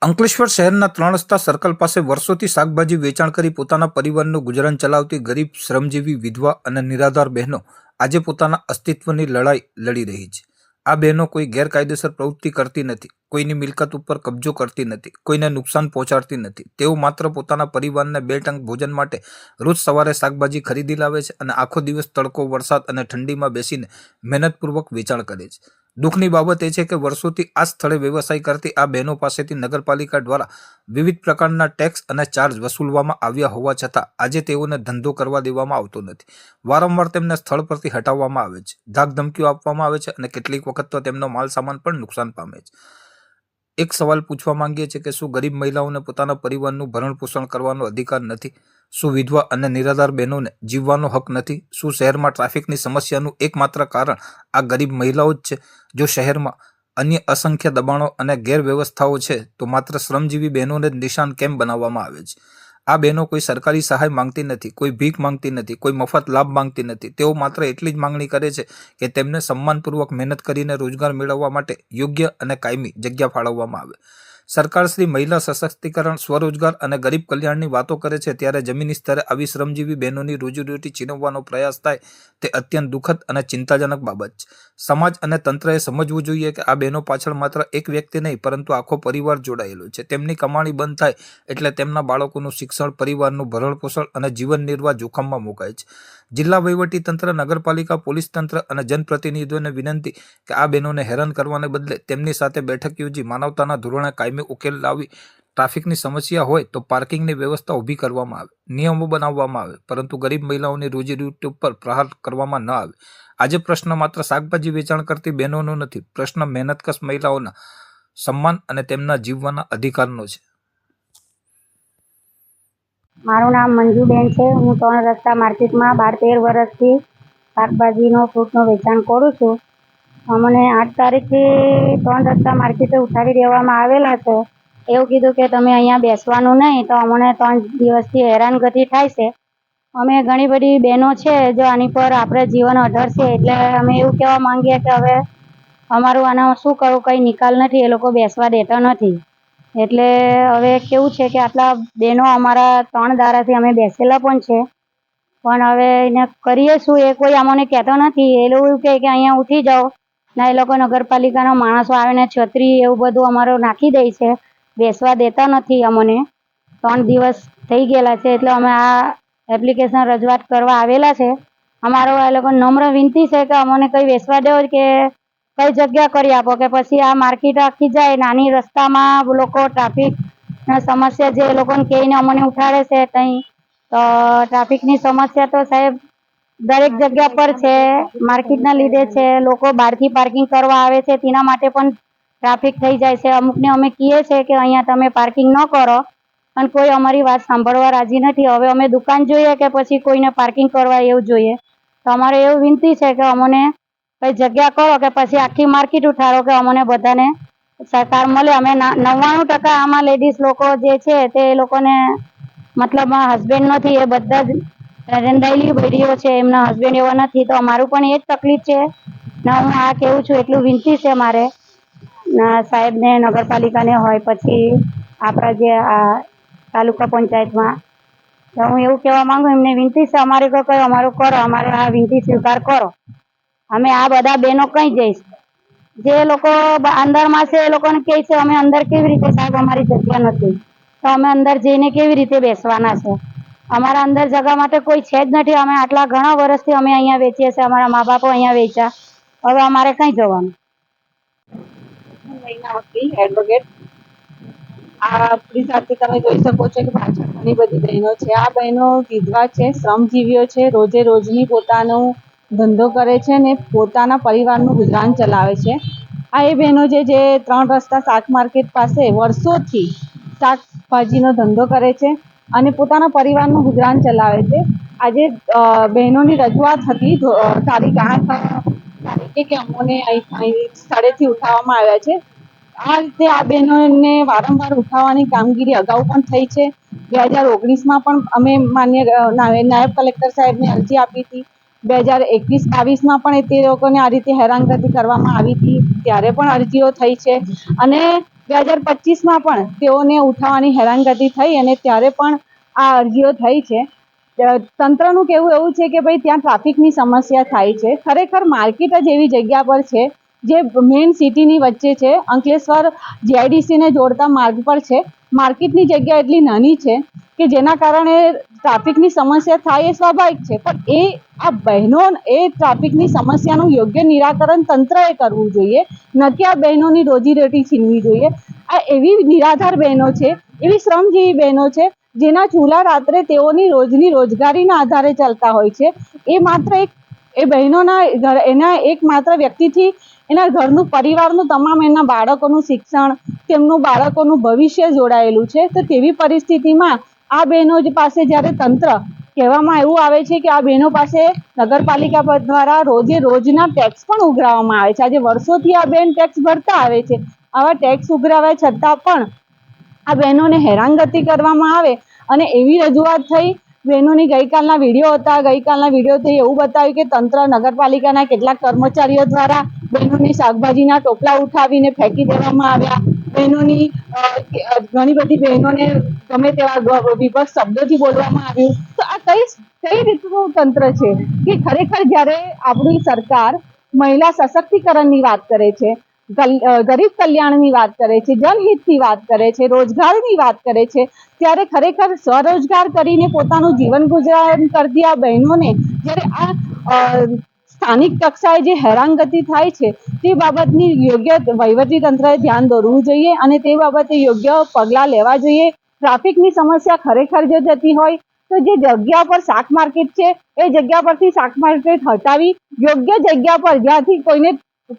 અંકલેશ્વર શહેરના 3 રસ્તા સર્કલ પાસે વર્ષોથી શાકભાજી વેચાણ કરી પોતાના પરિવારનું ગુજરાન ચલાવતી ગરીબ, શ્રમજીવી, વિધવા અને નિરાધાર બહેનો આજે પોતાના અસ્તિત્વની લડાઈ લડી રહી છે. આ બહેનો કોઈ ગેરકાયદેસર પ્રવૃત્તિ કરતી નથી, કોઈની મિલકત ઉપર કબજો કરતી નથી, કોઈને નુકસાન પહોંચાડતી નથી. તેઓ માત્ર પોતાના પરિવારને 2 ટંક ભોજન માટે રોજ સવારે શાકભાજી ખરીદી લાવે છે અને આખો દિવસ તડકો, વરસાદ અને ઠંડીમાં બેસીને મહેનતપૂર્વક વેચાણ કરે છે. દુઃખની બાબત એ છે કે વર્ષોથી આ સ્થળે વ્યવસાય કરતી આ બહેનો પાસેથી નગરપાલિકા દ્વારા વિવિધ પ્રકારના ટેક્સ અને ચાર્જ વસૂલવામાં આવ્યા હોવા છતાં આજે તેઓને ધંધો કરવા દેવામાં આવતો નથી. વારંવાર તેમને સ્થળ પરથી હટાવવામાં આવે છે, ધાકધમકીઓ આપવામાં આવે છે અને કેટલીક વખત તો તેમનો માલ સામાન પણ નુકસાન પામે છે. એક સવાલ પૂછવા માંગીએ છીએ કે શું ગરીબ મહિલાઓને પોતાના પરિવારનું ભરણ પોષણ કરવાનો અધિકાર નથી? શું વિધવા અને નિરાધાર બહેનોને જીવવાનો હક નથી? શું શહેરમાં ટ્રાફિકની સમસ્યાનું એકમાત્ર કારણ આ ગરીબ મહિલાઓ જ છે? જો શહેરમાં અન્ય અસંખ્ય દબાણો અને ગેરવ્યવસ્થાઓ છે તો માત્ર શ્રમજીવી બહેનોને જ નિશાન કેમ બનાવવામાં આવે છે? આ બહેનો કોઈ સરકારી સહાય માંગતી નથી, કોઈ ભીખ માંગતી નથી, કોઈ મફત લાભ માંગતી નથી. તેઓ માત્ર એટલી જ માંગણી કરે છે કે તેમને સન્માનપૂર્વક મહેનત કરીને રોજગાર મેળવવા માટે યોગ્ય અને કાયમી જગ્યા ફાળવવામાં આવે. સરકાર શ્રી મહિલા સશક્તિકરણ, સ્વરોજગાર અને ગરીબ કલ્યાણની વાતો કરે છે ત્યારે જમીની સ્તરે આવી શ્રમજીવી બહેનોની રોજીરોટી છીનવવાનો પ્રયાસ થાય તે અત્યંત દુઃખદ અને ચિંતાજનક બાબત છે. સમાજ અને તંત્રએ સમજવું જોઈએ કે આ બહેનો પાછળ માત્ર એક વ્યક્તિ નહીં પરંતુ આખો પરિવાર જોડાયેલો છે. તેમની કમાણી બંધ થાય એટલે તેમના બાળકોનું શિક્ષણ, પરિવારનું ભરણપોષણ અને જીવન નિર્વાહ જોખમમાં મુકાય છે. જિલ્લા વહીવટી તંત્ર, નગરપાલિકા, પોલીસ તંત્ર અને જનપ્રતિનિધિઓને વિનંતી કે આ બહેનોને હેરાન કરવાને બદલે તેમની સાથે બેઠક યોજી માનવતાના ધોરણે કાયમી ઉકેલ લાવી ટ્રાફિકની સમસ્યા હોય તો પાર્કિંગની વ્યવસ્થા ઊભી કરવામાં આવે, નિયમો બનાવવામાં આવે, પરંતુ ગરીબ મહિલાઓની રોજીરોટી ઉપર પ્રહાર કરવામાં ન આવે. આજે પ્રશ્ન માત્ર શાકભાજી વેચાણ કરતી બહેનોનો નથી, પ્રશ્ન મહેનતકશ મહિલાઓના સન્માન અને તેમના જીવવાના અધિકારનો છે. મારું નામ મંજુબેન છે. હું 3 રસ્તા માર્કેટમાં 12-13 વર્ષથી શાકભાજીનો, ફ્રૂટનું વેચાણ કરું છું. અમને 8 તારીખથી 3 રસ્તા માર્કેટે ઉઠાડી દેવામાં આવેલા છે. એવું કીધું કે તમે અહીંયા બેસવાનું નહીં, તો અમને 3 દિવસથી હેરાનગતિ થાય છે. અમે ઘણી બધી બહેનો છે જો આની પર આપણે જીવન અઢળશે એટલે અમે એવું કહેવા માંગીએ કે હવે અમારું આનો શું કરવું, કંઈ નિકાલ નથી, એ લોકો બેસવા દેતા નથી. એટલે હવે કેવું છે કે આટલા બહેનો અમારા 3 દાડાથી અમે બેસેલા પણ છે, પણ હવે એને કરીએ શું એ કોઈ અમને કહેતો નથી. એ લોકો એવું કહે કે અહીંયા ઉઠી જાઓ ને એ લોકો નગરપાલિકાના માણસો આવીને છત્રી એવું બધું અમારું નાખી દે છે, બેસવા દેતા નથી અમને. 3 દિવસ થઈ ગયેલા છે એટલે અમે આ એપ્લિકેશન રજૂઆત કરવા આવેલા છે. અમારો એ લોકો નમ્ર વિનંતી છે કે અમને કંઈ બેસવા દો કે કઈ જગ્યા કરી આપો કે પછી આ માર્કેટ આખી જાય નાની રસ્તામાં લોકો ટ્રાફિકની સમસ્યા જે એ લોકોને કહીને અમને ઉઠાડે છે ત્યાં તો ટ્રાફિકની સમસ્યા તો સાહેબ દરેક જગ્યા પર છે. માર્કેટના લીધે છે, લોકો બહારથી પાર્કિંગ કરવા આવે છે તેના માટે પણ ટ્રાફિક થઈ જાય છે. અમુકને અમે કહીએ છીએ કે અહીંયા તમે પાર્કિંગ ન કરો પણ કોઈ અમારી વાત સાંભળવા રાજી નથી. હવે અમે દુકાન જોઈએ કે પછી કોઈને પાર્કિંગ કરવા એવું જોઈએ, તો અમારે એવું વિનંતી છે કે અમને કઈ જગ્યા કરો કે પછી આખી માર્કેટ ઉઠાડો કે અમને બધાને સરકાર મળે. અમે 99% આમાં લેડીઝ લોકો જે છે તે લોકોને મતલબ હસબેન્ડ નથી, એ બધા જ રંધાયેલી બૈરીઓ છે, એમના હસબેન્ડ એવા નથી, તો અમારું પણ એ જ તકલીફ છે ને હું આ કહેવું છું એટલું વિનંતી છે મારે સાહેબને, નગરપાલિકાને હોય પછી આપણા જે આ તાલુકા પંચાયતમાં, તો હું એવું કહેવા માંગુ એમને વિનંતી છે અમારી કોઈ અમારું કરો, અમારે આ વિનંતી સ્વીકાર કરો. અમે આ બધા બહેનો કઈ જઈશ જે લોકો અંદરમાં છે એ લોકોને કહે છે અમે અંદર કેવી રીતે, સાહેબ અમારી જગ્યા નથી તો અમે અંદર જઈને કેવી રીતે બેસવાના છે? અમારા અંદર જગા માટે કોઈ છે જ નથી. અમે આટલા ઘણા વર્ષથી અમે અહીંયા વેચીએ છીએ, અમારા મા બાપો અહીંયા વેચ્યા, હવે અમારે કઈ જવાનું? એડવોકેટ આપણી સાથે તમે જોઈ શકો છો કે પાછળ ઘણી બધી બહેનો છે. આ બહેનો વિધવા છે, શ્રમજીવીઓ છે, રોજે રોજની પોતાનો ધંધો કરે છે ને પોતાના પરિવારનું ગુજરાન ચલાવે છે. આ એ બહેનો જે 3 રસ્તા શાક માર્કેટ પાસે વર્ષોથી શાકભાજીનો ધંધો કરે છે અને પોતાના પરિવારનું ગુજરાન ચલાવે છે. આજે બહેનોની રજૂઆત હતી તારીખ 8 તારીખે કે અમને અહીં સ્થળેથી ઉઠાવવામાં આવ્યા છે. આ રીતે આ બહેનોને વારંવાર ઉઠાવવાની કામગીરી અગાઉ પણ થઈ છે. 2019માં પણ અમે માન્ય નાયબ કલેક્ટર સાહેબને અરજી આપી હતી. 2021-22માં પણ તે લોકોને આ રીતે હેરાનગતિ કરવામાં આવી હતી, ત્યારે પણ અરજીઓ થઈ છે અને 2025માં પણ તેઓને ઉઠાવવાની હેરાનગતિ થઈ અને ત્યારે પણ આ અરજીઓ થઈ છે. તંત્રનું કહેવું એવું છે કે ભાઈ ત્યાં ટ્રાફિકની સમસ્યા થાય છે. ખરેખર માર્કેટ જ એવી જગ્યા પર છે જે મેઇન સિટીની વચ્ચે છે. અંકલેશ્વર જીઆઈડીસીને જોડતા માર્ગ પર છે. માર્કેટની જગ્યા એટલી નાની છે કે જેના કારણે ટ્રાફિકની સમસ્યા થાય એ સ્વાભાવિક છે, પણ આ બહેનો ટ્રાફિકની સમસ્યાનું યોગ્ય નિરાકરણ તંત્રએ કરવું જોઈએ, ન કે આ બહેનોની રોજીરોટી છીનવી જોઈએ. આ એવી નિરાધાર બહેનો છે, એવી શ્રમજીવી બહેનો છે જેના ચૂલા રાત્રે તેઓની રોજની રોજગારીના આધારે ચાલતા હોય છે. એ બહેનોના એના એક માત્ર વ્યક્તિથી એના ઘરનું પરિવારનું તમામ એના બાળકોનું શિક્ષણ, તેમનું બાળકોનું ભવિષ્ય જોડાયેલું છે. તો તેવી પરિસ્થિતિમાં આ બહેનો પાસે જ્યારે તંત્ર કહેવામાં એવું આવે છે કે આ બહેનો પાસે નગરપાલિકા દ્વારા રોજના ટેક્સ પણ ઉઘરાવવામાં આવે છે. આજે વર્ષોથી આ બેન ટેક્સ ભરતા આવે છે. આવા ટેક્સ ઉઘરાવ્યા છતાં પણ આ બહેનોને હેરાનગતિ કરવામાં આવે અને એવી રજૂઆત થઈ. બહેનોની ગઈકાલના વિડીયોથી એવું બતાવ્યું કે તંત્ર નગરપાલિકાના કેટલાક કર્મચારીઓ દ્વારા બહેનોની શાકભાજીના ટોપલા ઉઠાવીને ફેંકી દેવામાં આવ્યા. ઘણી બધી બહેનોને ગમે તેવા વિભત્સ શબ્દોથી બોલવામાં આવ્યું. તો આ કઈ રીતનું તંત્ર છે કે ખરેખર જ્યારે આપણી સરકાર મહિલા સશક્તિકરણની વાત કરે છે, ગરીબ કલ્યાણની વાત કરે છે, જનહિતની વાત કરે છે, રોજગારની વાત કરે છે, ત્યારે ખરેખર સ્વરોજગાર કરીને પોતાનું જીવન ગુજરાન કરતી આ બહેનોને જ્યારે આ સ્થાનિક કક્ષાએ જે હેરાનગતિ થાય છે તે બાબતની યોગ્ય વહીવટી તંત્રએ ધ્યાન દોરવું જોઈએ અને તે બાબતે યોગ્ય પગલાં લેવા જોઈએ. ટ્રાફિકની સમસ્યા ખરેખર જો જતી હોય તો જે જગ્યા પર શાક માર્કેટ છે એ જગ્યા પરથી શાક માર્કેટ હટાવી યોગ્ય જગ્યા પર જ્યાંથી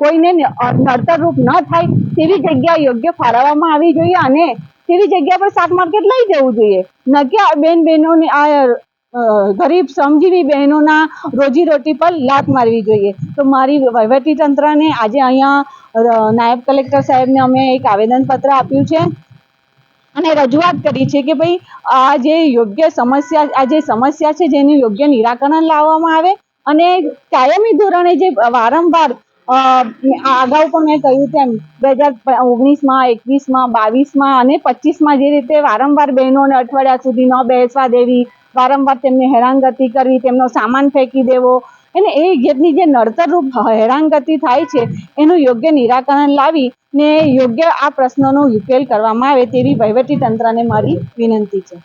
કોઈને નડતરરૂપ ન થાય તેવી જગ્યા યોગ્ય ફાળવવામાં આવી જોઈએ અને તેવી જગ્યા પર શાક માર્કેટ લઈ જવું જોઈએ, ન કે આ બહેનોને આ ગરીબ શ્રમજીવી બહેનોના રોજીરોટી પર લાત મારવી જોઈએ. તો મારી વહીવટી તંત્રને આજે અહીંયા નાયબ કલેક્ટર સાહેબને અમે એક આવેદનપત્ર આપ્યું છે અને રજૂઆત કરી છે કે ભાઈ આ જે સમસ્યા છે જેનું યોગ્ય નિરાકરણ લાવવામાં આવે અને કાયમી ધોરણે જે વારંવાર અગાઉ પણ મેં કહ્યું તેમ 2019માં, 21માં, 22માં અને 25માં જે રીતે વારંવાર બહેનોને અઠવાડિયા સુધી ન બેસવા દેવી, વારંવાર તેમને હેરાનગતિ કરવી, તેમનો સામાન ફેંકી દેવો અને એ જેટલી જે નડતરરૂપ હેરાનગતિ થાય છે એનું યોગ્ય નિરાકરણ લાવી ને યોગ્ય આ પ્રશ્નનો ઉકેલ કરવામાં આવે તેવી વહીવટી તંત્રને મારી વિનંતી છે.